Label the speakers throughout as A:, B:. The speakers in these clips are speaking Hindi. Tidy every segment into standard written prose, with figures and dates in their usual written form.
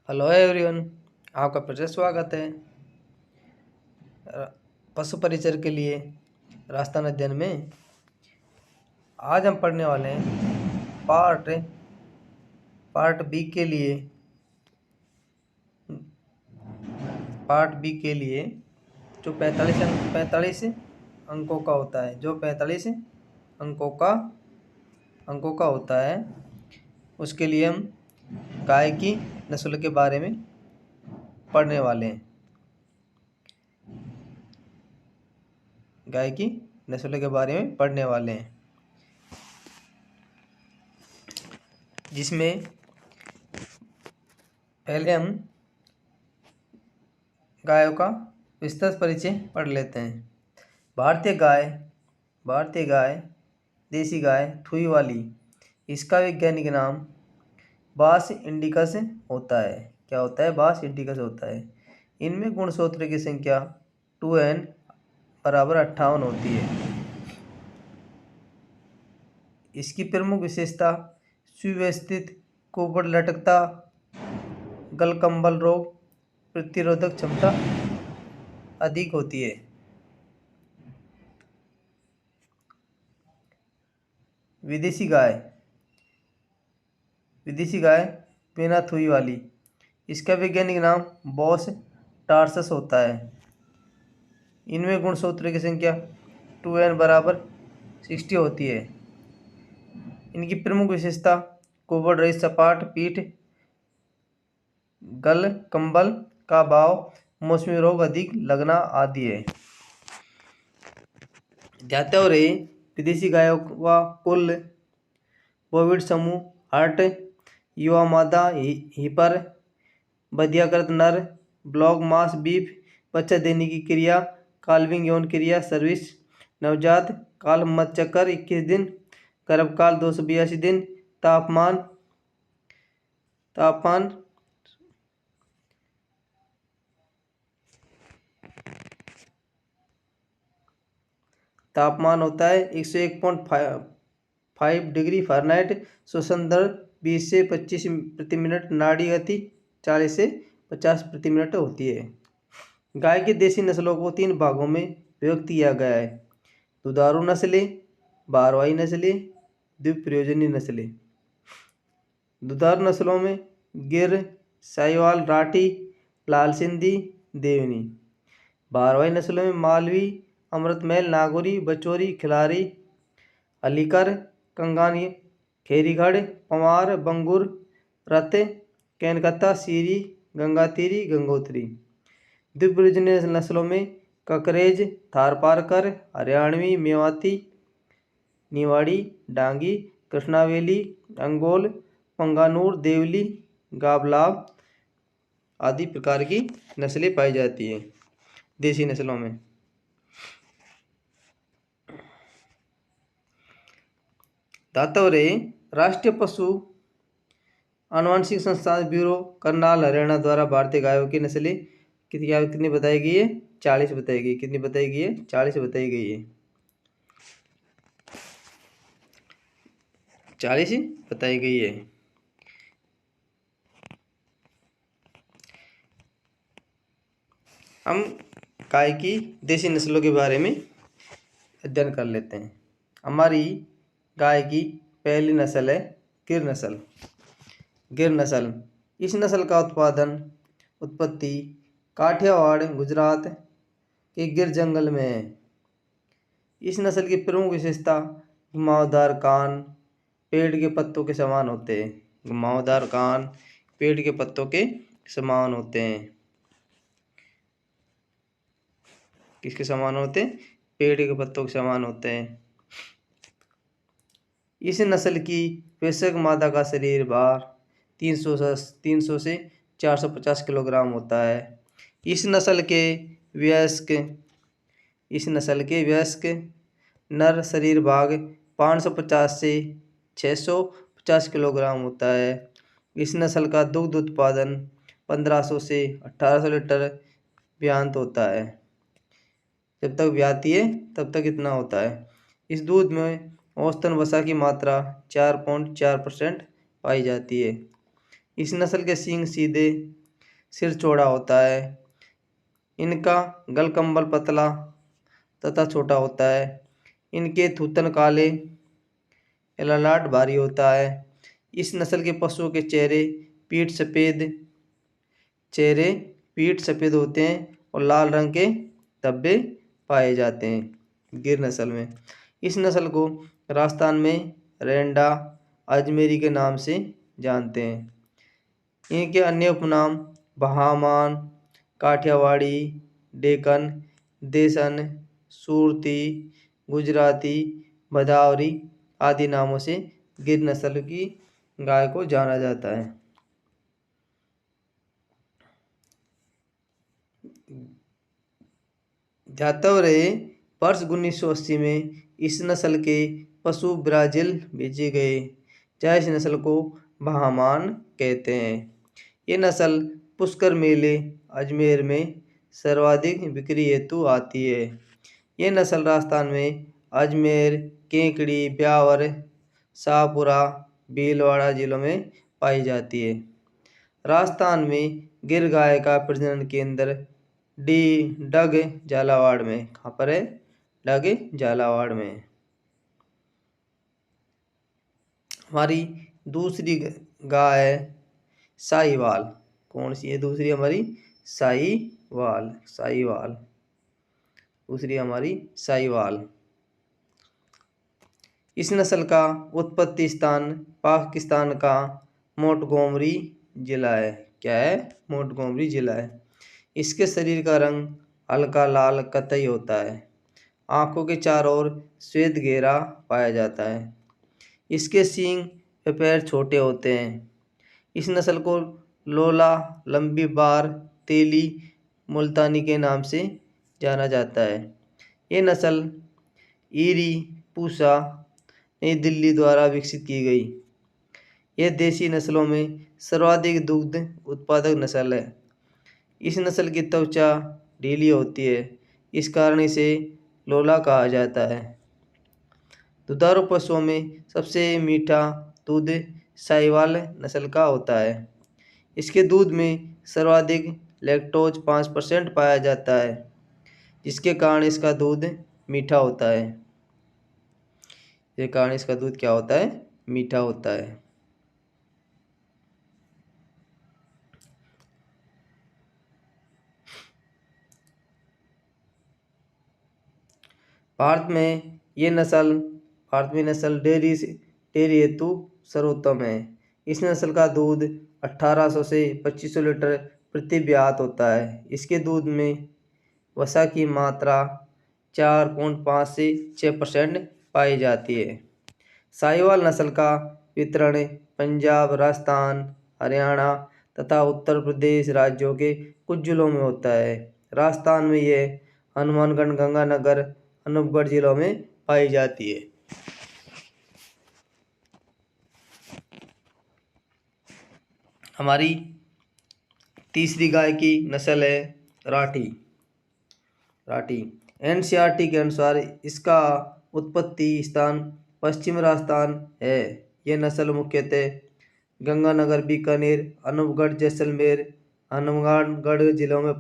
A: हेलो एवरीवन, आपका फिर से स्वागत है पशु परिचर के लिए राजस्थान अध्ययन में। आज हम पढ़ने वाले हैं पार्ट बी के लिए जो 45 अंकों का होता है, जो 45 अंकों का होता है। उसके लिए हम गाय की नस्ल के बारे में पढ़ने वाले हैं। गाय की नस्ल के बारे में पढ़ने वाले हैं, जिसमें पहले हम गायों का विस्तृत परिचय पढ़ लेते हैं। भारतीय गाय देसी गाय थुई वाली, इसका वैज्ञानिक नाम बास इंडिकस होता है। क्या होता है? बास इंडिकस होता है। इनमें गुणसूत्र की संख्या 2n = 58 होती है। इसकी प्रमुख विशेषता सुव्यवस्थित कुबड़ लटकता, गलकंबल रोग प्रतिरोधक क्षमता अधिक होती है। विदेशी गाय बिना थुई वाली, इसका वैज्ञानिक नाम बॉस टार्सस होता है। इनमें गुणसूत्र की संख्या 2n = 60 होती है। इनकी प्रमुख विशेषता कुबड़ रहित सपाट पीठ, गल कंबल का भाव, मौसमी रोग अधिक लगना आदि है। ध्यान रहे, विदेशी गायों का कुल बोविड समूह: हर्ट, युवा मादा, हीपर, बधियाकृत नर, ब्लॉग मास बीफ, बच्चा देने की क्रिया, काल्विंग यौन क्रिया, सर्विस, नवजात काल मध्यचक्र 21 दिन, गर्भकाल 282 दिन, तापमान होता है 101.5 डिग्री फ़ारेनहाइट, श्वसन दर 20 से 25 प्रति मिनट, नाड़ी गति 40 से 50 प्रति मिनट होती है। गाय की देसी नस्लों को 3 भागों में विभक्त किया गया है: दुधारू नस्लें, भारवाही नस्लें, द्विप्रयोजनी नस्लें। दुधारू नस्लों में गिर, साहिवाल, राठी, लाल सिंधी, देवनी। भारवाही नस्लों में मालवी, अमृतमहल, नागौरी, बचौरी, खिलारी, अलीकर, कंगानी, खेरीगढ़, पवार, बंगुर, रत, कैनकत्ता, सीरी, गंगातीरी, गंगोत्री। द्विप्रयोजनी नस्लों में ककरेज, थारपारकर, हरियाणवी, मेवाती, निवाड़ी, डांगी, कृष्णावेली, अंगोल, पंगानूर, देवली, गाबलाब आदि प्रकार की नस्लें पाई जाती हैं देसी नस्लों में। दातवरे राष्ट्रीय पशु आनुवंशिक संस्थान ब्यूरो करनाल हरियाणा द्वारा भारतीय गायों की नस्लें कितनी बताई गई है? 40 बताई गई। कितनी बताई गई है? 40 बताई गई है। 40 बताई गई है। हम गाय की देसी नस्लों के बारे में अध्ययन कर लेते हैं। हमारी गाय की पहली नस्ल है गिर नस्ल। इस नस्ल का उत्पत्ति काठियावाड़, गुजरात के गिर जंगल में है। इस नस्ल की प्रमुख विशेषता घुमावदार कान, पेड़ के पत्तों के समान होते हैं। घुमावदार कान पेड़ के पत्तों के समान होते हैं। किसके समान होते हैं? पेड़ के पत्तों के समान होते हैं। इस नस्ल की वयस्क मादा का शरीर भार 300 से 450 किलोग्राम होता है। इस नस्ल के वयस्क नर शरीर भाग 550 से 650 किलोग्राम होता है। इस नस्ल का दुग्ध उत्पादन 1500 से 1800 लीटर ब्यात होता है। जब तक ब्याती है तब तक इतना होता है। इस दूध में औसतन वसा की मात्रा 4.4% पाई जाती है। इस नस्ल के सींग सीधे सिर चौड़ा होता है। इनका गलकम्बल पतला तथा छोटा होता है। इनके थूथन काले, ललाट भारी होता है। इस नस्ल के पशुओं के चेहरे पीठ सफ़ेद होते हैं और लाल रंग के धब्बे पाए जाते हैं गिर नस्ल में। इस नस्ल को राजस्थान में रेंडा अजमेरी के नाम से जानते हैं। इनके अन्य उपनाम बहामान, काठियावाड़ी, डेक्कन, देसन, सूरती, गुजराती, भदावरी आदि नामों से गिर नस्ल की गाय को जाना जाता है। ध्यातव रहे वर्ष 1980 में इस नस्ल के पशु ब्राज़ील भेजे गए, जहाँ इस नस्ल को बहामान कहते हैं। ये नस्ल पुष्कर मेले अजमेर में सर्वाधिक बिक्री हेतु आती है। ये नस्ल राजस्थान में अजमेर, केकड़ी, ब्यावर, शाहपुरा, भीलवाड़ा जिलों में पाई जाती है। राजस्थान में गिर गाय का प्रजनन केंद्र डग झालावाड़ में। कहाँ पर है? डग झालावाड़ में। हमारी दूसरी गाय है साहिवाल। कौन सी है दूसरी हमारी? साहिवाल। दूसरी हमारी साहिवाल। इस नस्ल का उत्पत्ति स्थान पाकिस्तान का मोंटगोमरी जिला है। क्या है? मोंटगोमरी जिला है। इसके शरीर का रंग हल्का लाल कत्थई होता है। आंखों के चारों ओर श्वेत घेरा पाया जाता है। इसके सींग व पैर छोटे होते हैं। इस नस्ल को लोला, लंबी बार, तेली, मुल्तानी के नाम से जाना जाता है। ये नस्ल ईरी पूसा नई दिल्ली द्वारा विकसित की गई। यह देसी नस्लों में सर्वाधिक दुग्ध उत्पादक नस्ल है। इस नस्ल की त्वचा ढीली होती है, इस कारण इसे लोला कहा जाता है। दुधारू पशुओं में सबसे मीठा दूध साहिवाल नस्ल का होता है। इसके दूध में सर्वाधिक लैक्टोज 5% पाया जाता है, जिसके कारण इसका दूध मीठा होता है। इसका दूध क्या होता है? मीठा होता है। भारत में नस्ल डेयरी हेतु सर्वोत्तम है। इस नस्ल का दूध 1800 से 2500 लीटर प्रति ब्यात होता है। इसके दूध में वसा की मात्रा 4.5 से 6% पाई जाती है। साहिवाल नस्ल का वितरण पंजाब, राजस्थान, हरियाणा तथा उत्तर प्रदेश राज्यों के कुछ जिलों में होता है। राजस्थान में यह हनुमानगढ़, गंगानगर, अनूपगढ़ जिलों में पाई जाती है। हमारी तीसरी गाय की नस्ल है राठी। एनसीईआरटी के अनुसार इसका उत्पत्ति स्थान पश्चिम राजस्थान है। यह नस्ल मुख्यतः गंगानगर, बीकानेर, अनूपगढ़, जैसलमेर, हनुमानगढ़ जिलों में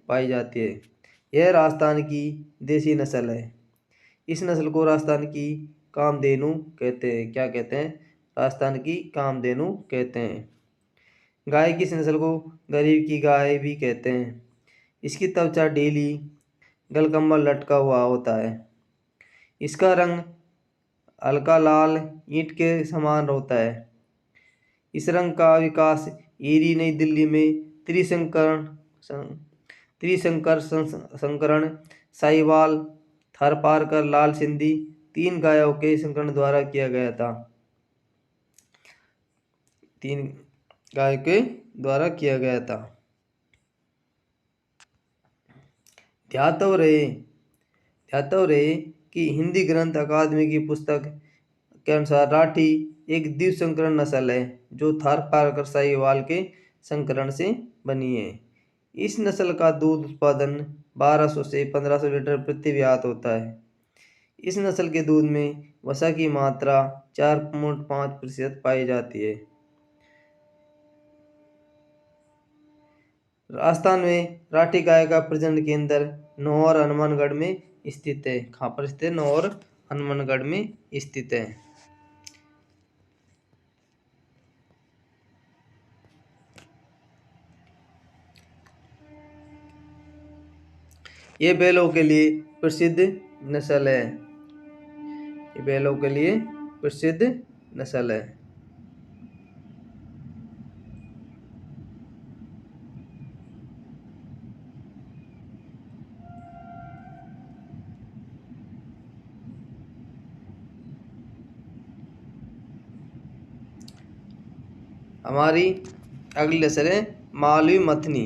A: पाई जाती है। यह राजस्थान की देसी नस्ल है। इस नस्ल को राजस्थान की कामधेनु कहते हैं। क्या कहते हैं? राजस्थान की कामधेनु कहते हैं। गाय की इस नस्ल को गरीब की गाय भी कहते हैं। इसकी त्वचा ढीली, गलकम्बल लटका हुआ होता है। इसका रंग हल्का लाल ईंट के समान होता है। इस रंग का विकास ईरी, नई दिल्ली में संकरण साहिवाल, थारपारकर, लाल सिंधी 3 गायों के संकरण द्वारा किया गया था। 3 गाय के द्वारा किया गया था। ध्यातव रहे कि हिंदी ग्रंथ अकादमी की पुस्तक के अनुसार राठी एक द्विसंकरण नस्ल है जो थारपारकर साहिवाल के संकरण से बनी है। इस नस्ल का दूध उत्पादन 1200 से 1500 लीटर प्रति ब्यात होता है। इस नस्ल के दूध में वसा की मात्रा 4.5% पाई जाती है। राजस्थान में राठी गाय का प्रजनन केंद्र नौहर हनुमानगढ़ में स्थित है। कहाँ पर स्थित है? नौहर हनुमानगढ़ में स्थित है। ये बैलों के लिए प्रसिद्ध नस्ल है। ये बैलों के लिए प्रसिद्ध नस्ल है। हमारी अगली नस्ल है मालवी मथनी।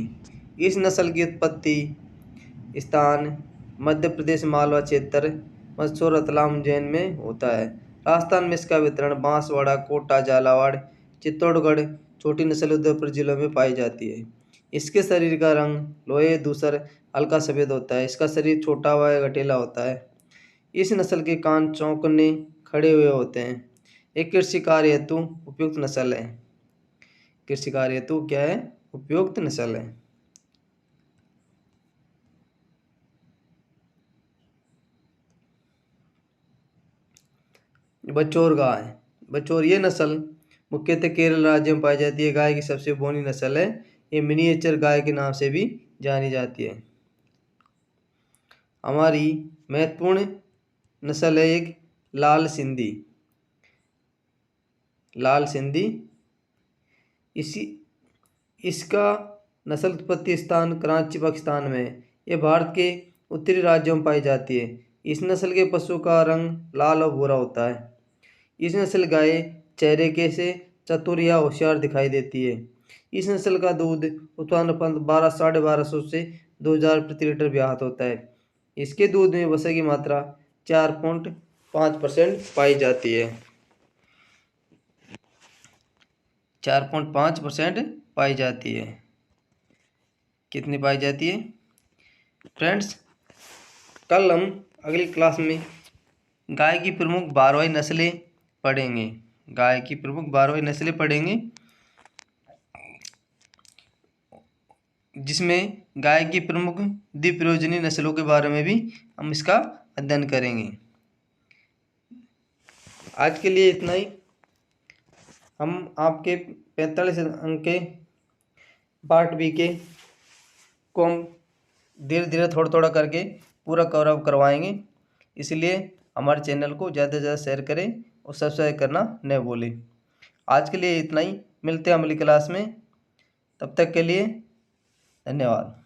A: इस नस्ल की उत्पत्ति स्थान मध्य प्रदेश मालवा क्षेत्र मंदसौर रतलाम उज्जैन में होता है। राजस्थान में इसका वितरण बांसवाड़ा, कोटा, झालावाड़, चित्तौड़गढ़, छोटी नस्ल उदयपुर जिलों में पाई जाती है। इसके शरीर का रंग लोहे धूसर हल्का सफ़ेद होता है। इसका शरीर छोटा व गठीला होता है। इस नस्ल के कान चौकन्ने खड़े हुए होते हैं। एक कृषि कार्य हेतु उपयुक्त नस्ल है। कृषि कार्य हेतु क्या है? उपयुक्त नस्ल है। बचौर गाय। बचौर ये नस्ल मुख्यतः केरल राज्य में पाई जाती है। गाय की सबसे बौनी नस्ल है। ये मिनिएचर गाय के नाम से भी जानी जाती है। हमारी महत्वपूर्ण नस्ल है एक लाल सिंधी। लाल सिंधी इसका नस्ल उत्पत्ति स्थान कराची पाकिस्तान में है। ये भारत के उत्तरी राज्यों में पाई जाती है। इस नस्ल के पशु का रंग लाल और भूरा होता है। इस नस्ल गाय चेहरे के से चतुर या होशियार दिखाई देती है। इस नस्ल का दूध उत्पादन 1200 से 2000 प्रति लीटर ब्याहत होता है। इसके दूध में वसा की मात्रा 4.5% पाई जाती है। 4.5% पाई जाती है। कितनी पाई जाती है फ्रेंड्स? कल हम अगली क्लास में गाय की प्रमुख 12 नस्लें पढ़ेंगे। गाय की प्रमुख 12 नस्लें पढ़ेंगे, जिसमें गाय की प्रमुख द्विप्रयोजनी नस्लों के बारे में भी हम इसका अध्ययन करेंगे। आज के लिए इतना ही। हम आपके 45 अंक के पार्ट बी के को हम धीरे धीरे थोड़ा थोड़ा करके पूरा कवर अप करवाएंगे। इसलिए हमारे चैनल को ज़्यादा से ज़्यादा शेयर करें और सब्सक्राइब करना न भूलें। आज के लिए इतना ही। मिलते हैं अगली क्लास में। तब तक के लिए धन्यवाद।